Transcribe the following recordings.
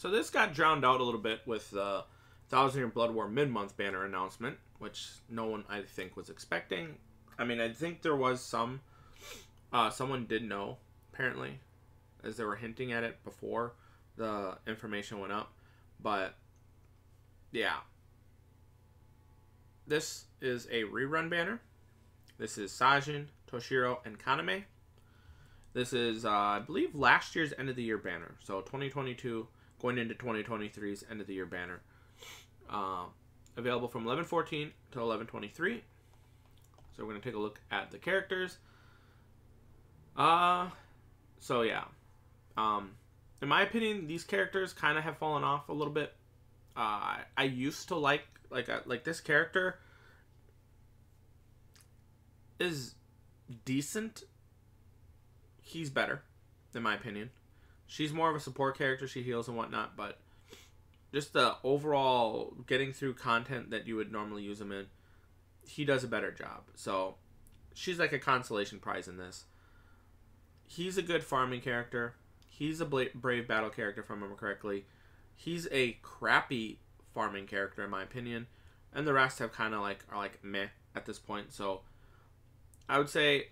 So this got drowned out a little bit with the Thousand Year Blood War mid-month banner announcement, which no one, I think, was expecting. I mean, I think there was some... someone did know, apparently, as they were hinting at it before the information went up. But, yeah. This is a rerun banner. This is Sajin, Toshiro, and Kaname. This is, I believe, last year's end of the year banner. So 2022 going into 2023's end of the year banner. Available from 11/14 to 11/23. So we're going to take a look at the characters. So yeah. In my opinion, these characters kind of have fallen off a little bit. I used to like this character is decent. He's better, in my opinion. She's more of a support character. She heals and whatnot, but just the overall getting through content that you would normally use him in, he does a better job. So she's like a consolation prize in this. He's a good farming character. He's a brave battle character, if I remember correctly. He's a crappy farming character, in my opinion. And the rest have kind of are like meh at this point. So I would say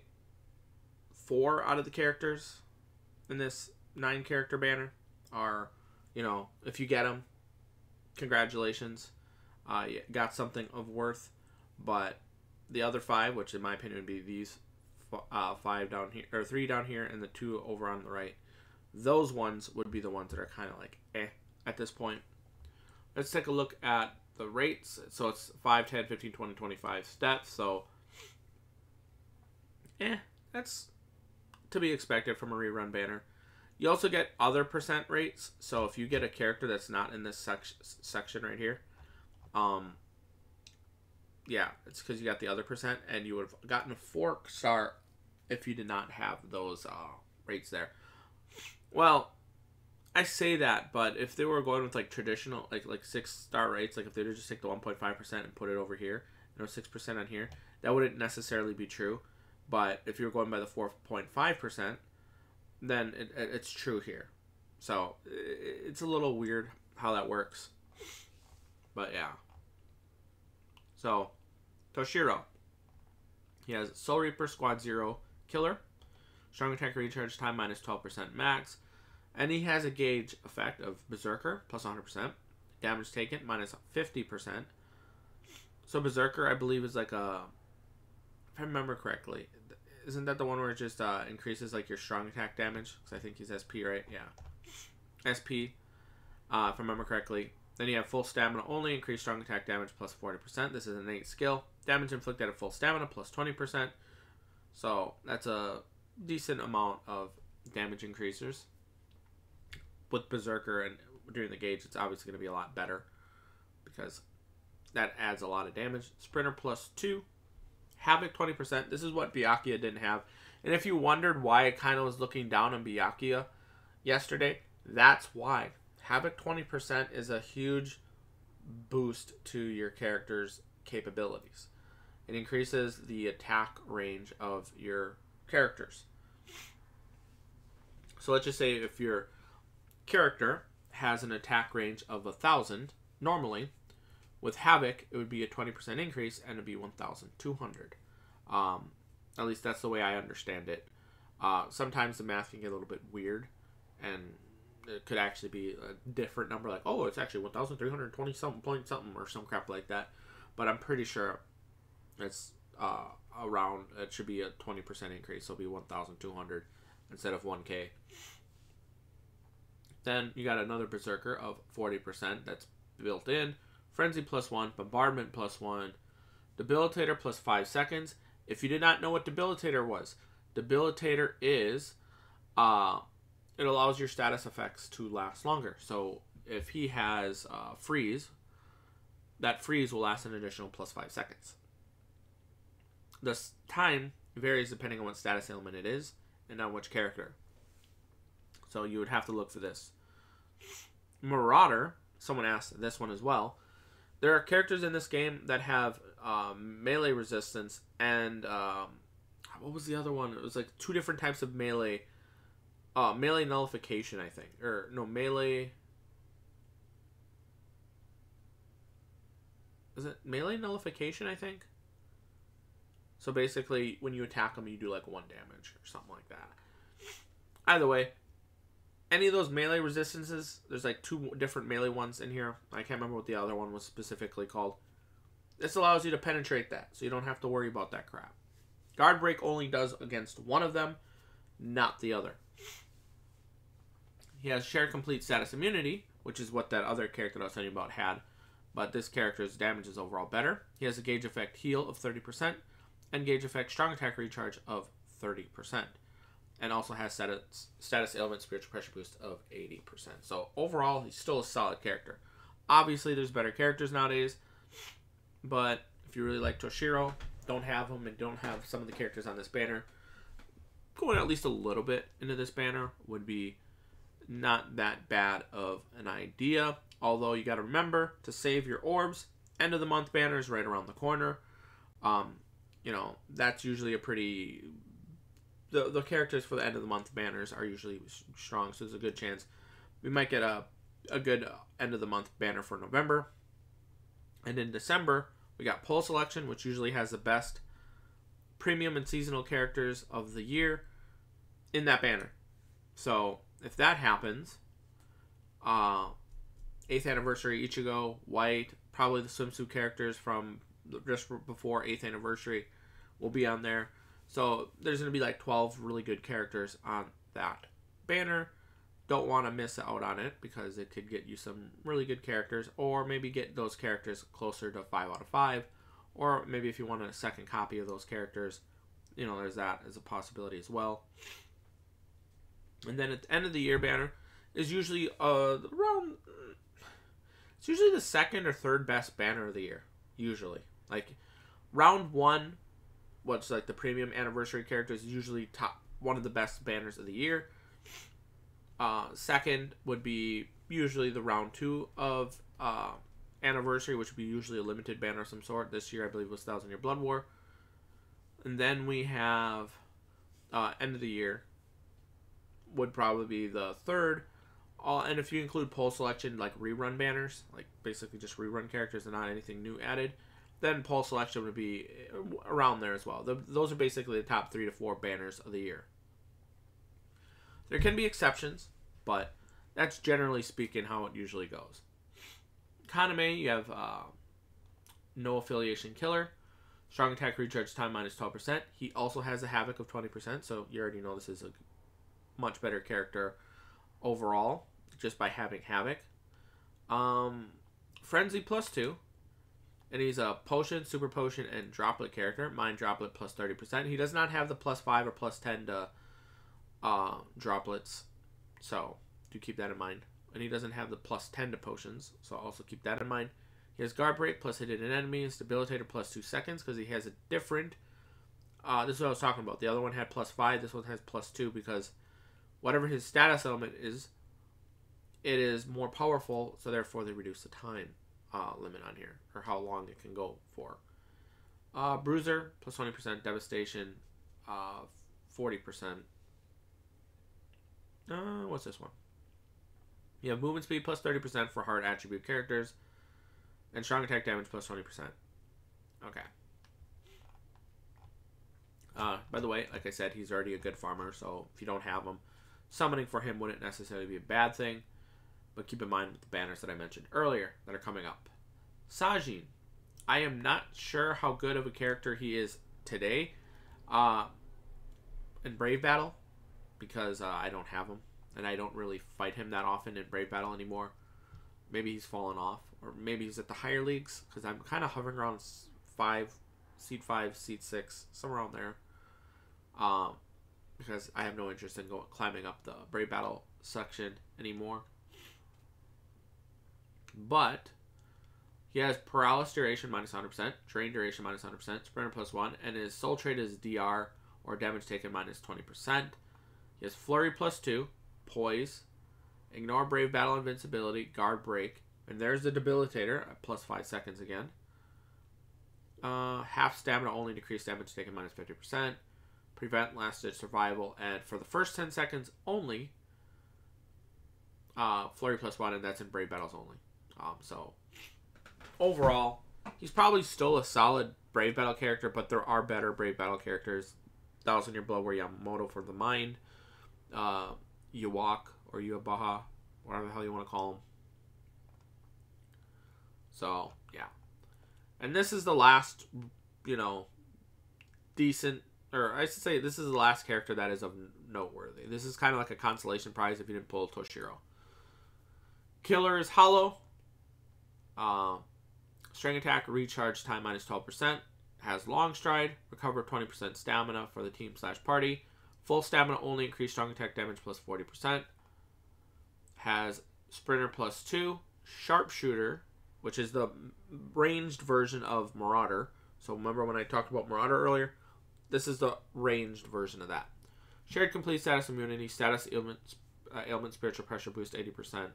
4 out of the characters in this 9-character banner are, if you get them, congratulations. You got something of worth. But the other 5, which in my opinion would be these 5 down here, or 3 down here, and the 2 over on the right, those ones would be the ones that are kind of like at this point. Let's take a look at the rates. So it's 5, 10, 15, 20, 25 steps. So that's to be expected from a rerun banner. You also get other percent rates. So if you get a character that's not in this section right here, yeah, it's because you got the other percent, and you would have gotten a 4-star if you did not have those rates there. Well, I say that, but if they were going with traditional, like 6-star rates, if they would just take the 1.5% and put it over here, 6% on here, that wouldn't necessarily be true. But if you were going by the 4.5%, then it's true here. So it's a little weird how that works. But yeah. So, Toshiro. He has Soul Reaper, Squad 0, Killer. Strong attack recharge time minus 12% max. And he has a gauge effect of Berserker, plus 100%. Damage taken, minus 50%. So Berserker, I believe, is like a... If I remember correctly, isn't that the one where it just increases your strong attack damage? Because I think he's SP, right? Yeah. SP, if I remember correctly. Then you have full stamina only, increase strong attack damage plus 40%. This is an innate skill. Damage inflicted at full stamina plus 20%. So that's a decent amount of damage increasers. With Berserker and during the gauge, it's obviously going to be a lot better because that adds a lot of damage. Sprinter plus 2. Havoc 20%. This is what Byakuya didn't have. And if you wondered why I kind of was looking down on Byakuya yesterday, that's why. Havoc 20% is a huge boost to your character's capabilities. It increases the attack range of your characters. So let's just say if your character has an attack range of 1,000, normally, with Havoc, it would be a 20% increase, and it would be 1,200. At least that's the way I understand it. Sometimes the math can get a little bit weird, and it could actually be a different number, like, oh, it's actually 1,320 something point something, or some crap like that. But I'm pretty sure it's around, it should be a 20% increase, so it'll be 1,200 instead of 1K. Then you got another Berserker of 40% that's built in. Frenzy plus 1, Bombardment plus 1, Debilitator plus 5 seconds. If you did not know what Debilitator was, Debilitator is, it allows your status effects to last longer. So if he has Freeze, that Freeze will last an additional plus 5 seconds. The time varies depending on what status element it is and on which character. So you would have to look for this. Marauder, someone asked this one as well. There are characters in this game that have melee resistance and what was the other one? It was 2 different types of melee. Melee nullification, I think. Or no, melee. is it melee nullification, I think? So basically, when you attack them, you do like 1 damage or something like that. Either way, any of those melee resistances, there's like 2 different melee ones in here. I can't remember what the other one was specifically called. This allows you to penetrate that, so you don't have to worry about that crap. Guard break only does against one of them, not the other. He has shared complete status immunity, which is what that other character that I was telling you about had. But this character's damage is overall better. He has a gauge effect heal of 30%, and gauge effect strong attack recharge of 30%. And also has status ailment spiritual pressure boost of 80%. So overall, he's still a solid character. Obviously, there's better characters nowadays. But if you really like Toshiro, don't have him, and don't have some of the characters on this banner, going at least a little bit into this banner would be not that bad of an idea. Although you got to remember to save your orbs. End of the month banner is right around the corner. You know, that's usually a pretty... The characters for the end of the month banners are usually strong, so there's a good chance we might get a good end of the month banner for November. And in December, we got Poll Selection, which usually has the best premium and seasonal characters of the year in that banner. So if that happens, 8th Anniversary Ichigo, White, probably the swimsuit characters from just before 8th Anniversary will be on there. So there's going to be like 12 really good characters on that banner. Don't want to miss out on it because it could get you some really good characters, or maybe get those characters closer to 5 out of 5, or maybe if you want a second copy of those characters, you know, there's that as a possibility as well. And then at the end of the year banner is usually it's usually the second or third best banner of the year, usually. Like round 1, what's like the premium anniversary characters, is usually one of the best banners of the year. Second would be usually the round 2 of anniversary, which would be usually a limited banner of some sort. This year, I believe, was 1,000 Year Blood War. And then we have end of the year would probably be the third. And if you include Poll Selection, like rerun banners, like basically just rerun characters and not anything new added, then Poll Selection would be around there as well. Those are basically the top 3 to 4 banners of the year. There can be exceptions, but that's generally speaking how it usually goes. Kaname, you have no affiliation killer. Strong attack recharge time minus 12%. He also has a Havoc of 20%, so you already know this is a much better character overall, just by having Havoc. Frenzy +2. And he's a potion, super potion, and droplet character. Mind droplet plus 30%. He does not have the +5 or +10 to droplets, so do keep that in mind. And he doesn't have the +10 to potions, so also keep that in mind. He has guard break plus hit an enemy, and debilitator plus 2 seconds, because he has a different this is what I was talking about. The other one had +5, this one has +2, because whatever his status element is, it is more powerful, so therefore they reduce the time limit on here, or how long it can go for. Bruiser plus 20%, devastation 40%. What's this one? You have movement speed plus 30% for hard attribute characters, and strong attack damage plus 20%. Okay. By the way, like I said, he's already a good farmer, so if you don't have him, summoning for him wouldn't necessarily be a bad thing. But keep in mind with the banners that I mentioned earlier that are coming up. Sajin. I am not sure how good of a character he is today in Brave Battle, because I don't have him, and I don't really fight him that often in Brave Battle anymore. Maybe he's fallen off, or maybe he's at the higher leagues, because I'm kind of hovering around seed 5, seed 6, somewhere around there. Because I have no interest in climbing up the Brave Battle section anymore. But he has paralysis duration minus 100%, drain duration minus 100%, sprinter +1, and his soul trait is DR, or damage taken minus 20%. He has flurry +2, poise, ignore brave battle invincibility, guard break, and there's the debilitator at +5 seconds again. Half stamina only, decreased damage taken minus 50%, prevent last ditch survival, and for the first 10 seconds only, flurry +1, and that's in brave battles only. So overall, He's probably still a solid Brave Battle character, but there are better Brave Battle characters. Thousand Year Bloodwar Yamamoto for the mind. Yuwak or Yuabaha, whatever the hell you want to call him. So, yeah. And this is the last, decent, or I should say this is the last character that is of noteworthy. This is kind of like a consolation prize if you didn't pull Toshiro. Killer is hollow. String attack, recharge time minus 12%. Has long stride, recover 20% stamina for the team/party. Full stamina only, increase strong attack damage plus 40%. Has sprinter plus 2. Sharpshooter, which is the ranged version of Marauder. So remember when I talked about Marauder earlier? This is the ranged version of that. Shared complete status immunity, status ailment spiritual pressure boost 80%.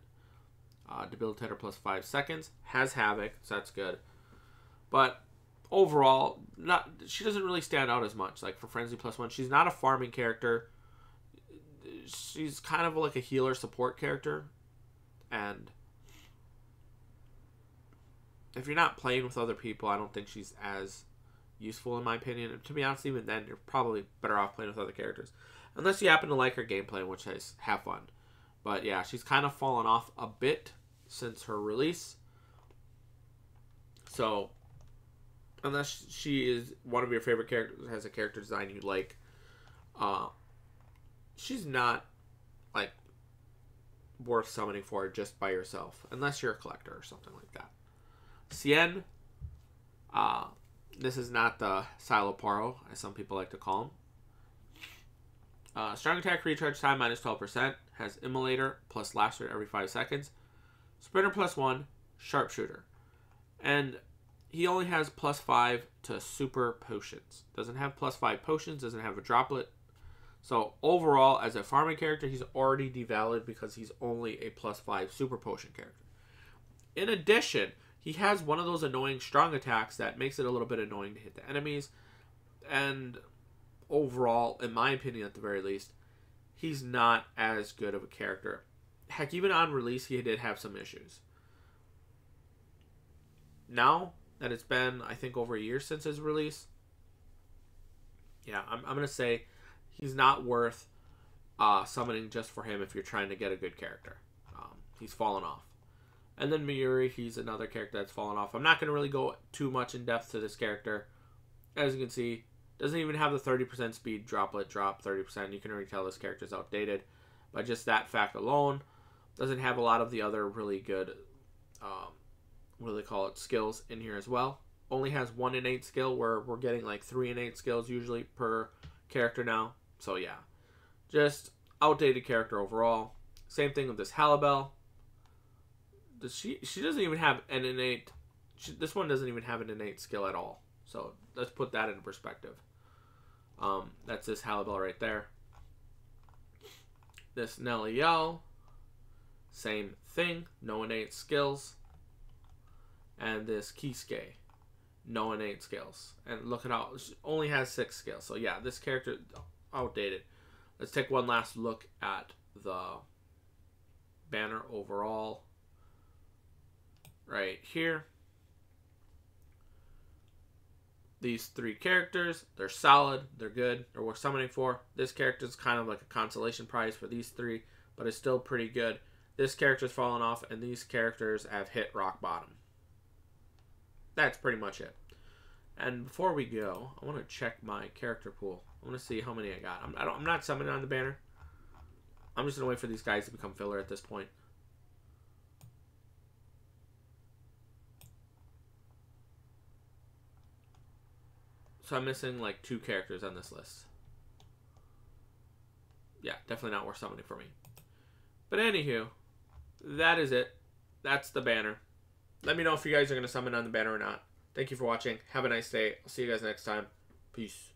Debilitator plus 5 seconds. Has Havoc, so that's good. But overall, she doesn't really stand out as much. Like for Frenzy plus 1, she's not a farming character. She's kind of like a healer support character. And if you're not playing with other people, I don't think she's as useful in my opinion. And to be honest, even then, you're probably better off playing with other characters. Unless you happen to like her gameplay, in which case, have fun. But yeah, she's kind of fallen off a bit since her release. So, unless she is one of your favorite characters, has a character design you like, she's not, like, worth summoning for just by yourself. Unless you're a collector or something like that. Cien, this is not the Siloparo, as some people like to call him. Strong attack recharge time minus 12%. Has Immolator plus Lacerate every 5 seconds. Sprinter plus 1. Sharpshooter. And he only has plus 5 to super potions. Doesn't have plus 5 potions. Doesn't have a droplet. So overall, as a farming character, he's already devalued because he's only a plus 5 super potion character. In addition, he has one of those annoying strong attacks that makes it a little bit annoying to hit the enemies. And overall, in my opinion at the very least, he's not as good of a character. Heck, even on release, he did have some issues. Now that it's been, I think, over a year since his release, yeah, I'm going to say he's not worth summoning just for him if you're trying to get a good character. He's fallen off. And then Mayuri, he's another character that's fallen off. I'm not going to really go too much in depth to this character. As you can see, doesn't even have the 30% speed droplet drop, 30%. You can already tell this character is outdated by just that fact alone. Doesn't have a lot of the other really good, what do they call it, skills in here as well. Only has 1 innate skill, where we're getting like 3 innate skills usually per character now. So yeah, just outdated character overall. Same thing with this Halibel. She doesn't even have an innate. This one doesn't even have an innate skill at all. So let's put that into perspective. That's this Halibel right there. This Neliel, same thing, no innate skills. And this Kisuke, no innate skills. And look at how, she only has 6 skills. So yeah, this character, outdated. Let's take one last look at the banner overall. Right here. These 3 characters, they're solid, they're good, they're worth summoning for. This character is kind of like a consolation prize for these 3, but it's still pretty good. This character's fallen off, and these characters have hit rock bottom. That's pretty much it. And before we go, I want to check my character pool. I want to see how many I got. I'm not summoning on the banner. I'm just going to wait for these guys to become filler at this point. So I'm missing like 2 characters on this list. Yeah, definitely not worth summoning for me. But anywho, that is it. That's the banner. Let me know if you guys are going to summon on the banner or not. Thank you for watching. Have a nice day. I'll see you guys next time. Peace.